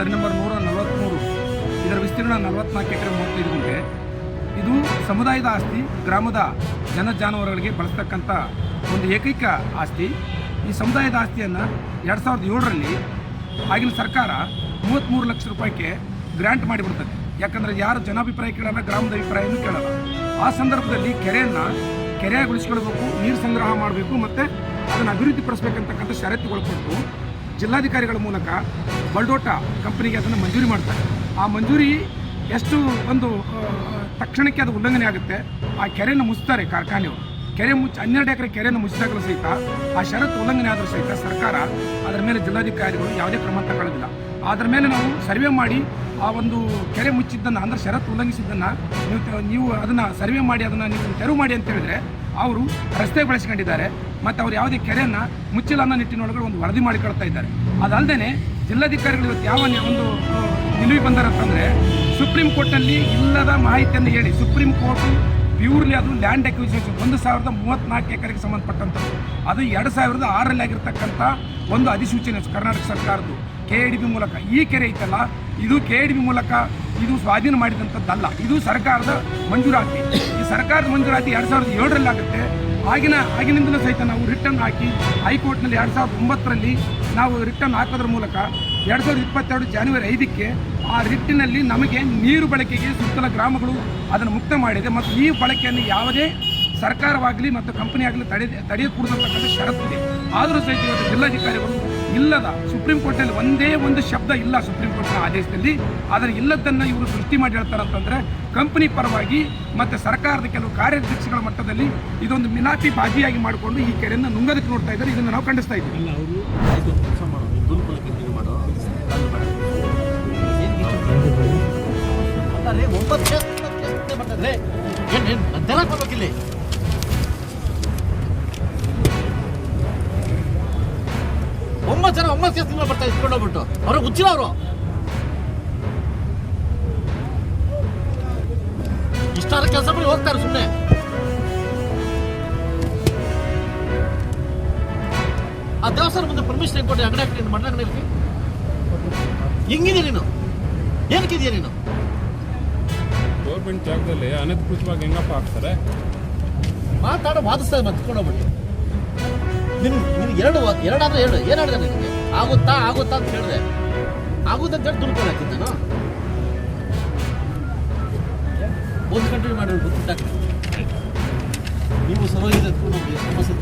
Survey number 143. ಇದರ ವಿಸ್ತೀರ್ಣ 44 ಎಕರೆ 35 ಗುಂಟೆ. ಇದು ಸಮುದಾಯದ ಆಸ್ತಿ, ಗ್ರಾಮದ ಜಾನುವಾರುಗಳಿಗೆ ಬಳಸ್ತಕ್ಕಂಥ ಒಂದು ಏಕೈಕ ಆಸ್ತಿ. ಈ ಸಮುದಾಯದ ಆಸ್ತಿಯನ್ನು 2007ರಲ್ಲಿ ಆಗಿನ ಸರ್ಕಾರ 33 ಲಕ್ಷ ರೂಪಾಯಿಗೆ ಗ್ರಾಂಟ್ ಮಾಡಿಬಿಡ್ತದೆ. ಯಾಕಂದರೆ ಯಾರು ಜನಾಭಿಪ್ರಾಯ ಕೇಳಲ್ಲ, ಗ್ರಾಮದ ಅಭಿಪ್ರಾಯನೂ ಕೇಳಲ್ಲ. ಆ ಸಂದರ್ಭದಲ್ಲಿ ಕೆರೆಗೊಳಿಸ್ಕೊಳ್ಬೇಕು, ನೀರು ಸಂಗ್ರಹ ಮಾಡಬೇಕು ಮತ್ತು ಅದನ್ನು ಅಭಿವೃದ್ಧಿಪಡಿಸಬೇಕಂತಕ್ಕಂಥ ಷರತ್ತುಗಳು ಕೊಟ್ಟು ಜಿಲ್ಲಾಧಿಕಾರಿಗಳ ಮೂಲಕ ಬಲ್ಡೋಟ ಕಂಪನಿಗೆ ಅದನ್ನು ಮಂಜೂರಿ ಮಾಡ್ತಾರೆ. ಆ ಮಂಜೂರಿ ಎಷ್ಟು ಒಂದು ತಕ್ಷಣಕ್ಕೆ ಅದು ಉಲ್ಲಂಘನೆ ಆಗುತ್ತೆ. ಆ ಕೆರೆಯನ್ನು ಮುಚ್ತಾರೆ ಕಾರ್ಖಾನೆಯವರು. ಕೆರೆ 12 ಎಕರೆ ಕೆರೆಯನ್ನು ಮುಚ್ಚಿದಾಗಲೂ ಸಹಿತ ಆ ಷರತ್ತು ಉಲ್ಲಂಘನೆ ಆದರೂ ಸಹಿತ ಸರ್ಕಾರ ಅದರ ಮೇಲೆ ಜಿಲ್ಲಾಧಿಕಾರಿಗಳು ಯಾವುದೇ ಕ್ರಮ ತಗೊಳ್ಳೋದಿಲ್ಲ. ಅದರ ಮೇಲೆ ನಾವು ಸರ್ವೆ ಮಾಡಿ ಆ ಒಂದು ಕೆರೆ ಮುಚ್ಚಿದ್ದನ್ನು ಅಂದರೆ ಷರತ್ತು ಉಲ್ಲಂಘಿಸಿದ್ದನ್ನು ನೀವು ಅದನ್ನು ಸರ್ವೆ ಮಾಡಿ ಅದನ್ನು ನೀವು ತೆರವು ಮಾಡಿ ಅಂತ ಹೇಳಿದ್ರೆ ಅವರು ರಸ್ತೆ ಬಳಸ್ಕೊಂಡಿದ್ದಾರೆ ಮತ್ತು ಅವ್ರು ಯಾವುದೇ ಕೆರೆಯನ್ನು ಮುಚ್ಚಿಲ್ಲ ಅನ್ನೋ ನಿಟ್ಟಿನೊಳಗಡೆ ಒಂದು ವರದಿ ಮಾಡಿಕೊಳ್ತಾ ಇದ್ದಾರೆ. ಅದಲ್ಲದೆ ಜಿಲ್ಲಾಧಿಕಾರಿಗಳು ಇವತ್ತು ಯಾವ ಒಂದು ನಿಲುವಿಗೆ ಬಂದಾರಂತಂದರೆ ಸುಪ್ರೀಂ ಕೋರ್ಟ್ನಲ್ಲಿ ಇಲ್ಲದ ಮಾಹಿತಿಯನ್ನು ಹೇಳಿ ಸುಪ್ರೀಂ ಕೋರ್ಟ್ ಪ್ಯೂರ್ಲಿ ಅದು ಲ್ಯಾಂಡ್ ಅಕ್ವಿಸಿಷನ್ 1034 ಎಕರೆಗೆ ಸಂಬಂಧಪಟ್ಟಂಥದ್ದು. ಅದು 2006ರಲ್ಲಿ ಆಗಿರ್ತಕ್ಕಂಥ ಒಂದು ಅಧಿಸೂಚನೆ ಕರ್ನಾಟಕ ಸರ್ಕಾರದ್ದು KADB ಮೂಲಕ. ಈ ಕೆರೆ ಐತಲ್ಲ, ಇದು KADB ಮೂಲಕ ಇದು ಸ್ವಾಧೀನ ಮಾಡಿದಂಥದ್ದಲ್ಲ, ಇದು ಸರ್ಕಾರದ ಮಂಜೂರಾತಿ. ಈ ಸರ್ಕಾರದ ಮಂಜೂರಾತಿ 2007ರಲ್ಲಿ ಆಗುತ್ತೆ. ಆಗಿನಿಂದಲೂ ಸಹಿತ ನಾವು ರಿಟರ್ನ್ ಹಾಕಿ ಹೈಕೋರ್ಟ್ನಲ್ಲಿ 2009ರಲ್ಲಿ ನಾವು ರಿಟರ್ನ್ ಹಾಕೋದ್ರ ಮೂಲಕ 2022 ಜನವರಿ 5ಕ್ಕೆ ಆ ರಿಟ್ಟಿನಲ್ಲಿ ನಮಗೆ ನೀರು ಬಳಕೆಗೆ ಸುತ್ತಲ ಗ್ರಾಮಗಳು ಅದನ್ನು ಮುಕ್ತ ಮಾಡಿದೆ. ಮತ್ತು ಈ ಬಳಕೆಯನ್ನು ಯಾವುದೇ ಸರ್ಕಾರವಾಗಲಿ ಮತ್ತು ಕಂಪನಿ ಆಗಲಿ ತಡೆಯಕೂಡತಕ್ಕಂಥ ಷರತ್ತಿದೆ. ಆದರೂ ಸಹಿತ ಇವತ್ತು ಜಿಲ್ಲಾಧಿಕಾರಿಗಳು ಇಲ್ಲದ ಸುಪ್ರೀಂ ಕೋರ್ಟಲ್ಲಿ ಒಂದೇ ಒಂದು ಶಬ್ದ ಇಲ್ಲ ಸುಪ್ರೀಂ ಕೋರ್ಟ್ನ ಆದೇಶದಲ್ಲಿ. ಅದನ್ನು ಇಲ್ಲದನ್ನು ಇವರು ಸೃಷ್ಟಿ ಮಾಡಿ ಹೇಳ್ತಾರಂತಂದರೆ ಕಂಪನಿ ಪರವಾಗಿ ಮತ್ತು ಸರ್ಕಾರದ ಕೆಲವು ಕಾರ್ಯದರ್ಶಿಗಳ ಮಟ್ಟದಲ್ಲಿ ಇದೊಂದು ಮಿಲಾಪಿ ಬಾಜಿಯಾಗಿ ಮಾಡಿಕೊಂಡು ಈ ಕೆರೆಯನ್ನು ನುಂಗೋದಕ್ಕೆ ನೋಡ್ತಾ ಇದ್ದಾರೆ. ಇದನ್ನು ನಾವು ಖಂಡಿಸ್ತಾ ಇದ್ದೀವಿ. ಒಂಬತ್ತು ಜನ 9 ಕೇಸ್ ಬರ್ತಾ ಇಸ್ಕೊಂಡು ಹೋಗ್ಬಿಟ್ಟು ಅವ್ರಿಗೆ ಹುಚ್ಚಿಲ್ಲ. ಅವರು ಇಷ್ಟಾದ ಕೆಲಸ ಮಾಡಿ ಹೋಗ್ತಾರೆ ಸುಮ್ಮನೆ. ಆ ದೇವಸ್ಥಾನ ಮುಂದೆ ಪರ್ಮಿಷನ್ ಹೆಂಗ್ ಕೊಟ್ಟು ಅಂಗಡಿ ಹಾಕಿ ಮಣ್ಣ ಅಂಗಡಿ ಹೆಂಗಿದೀಯ ನೀನು? ಏನಕ್ಕಿದೆಯಾ ನೀನು? ಗೌರ್ಮೆಂಟ್ ಜಾಗದಲ್ಲಿ ಅನಧಿಕೃತವಾಗಿ ಹೆಂಗಪ್ಪ ಹಾಕ್ತಾರೆ? ವಾದಿಸ್ತಾ ಮತ್ಕೊಂಡೋಗ್ಬಿಟ್ಟು ನಿನ್ ಎರಡಾದ್ರೆ ಹೇಳು. ಏನು ಹೇಳಿದೆ ನಿನಗೆ? ಆಗುತ್ತಾ ಅಂತ ಹೇಳಿದೆ. ಆಗುತ್ತಂತ ಹೇಳಿ ದುಡ್ಕೊಂಡು ಹಾಕಿದ್ದಾನು. ಒಂದು ಕಂಟಿನ್ಯೂ ಮಾಡಿ ನೀವು ಸರೋಗಿದೆ ಸಮಸ್ಯೆ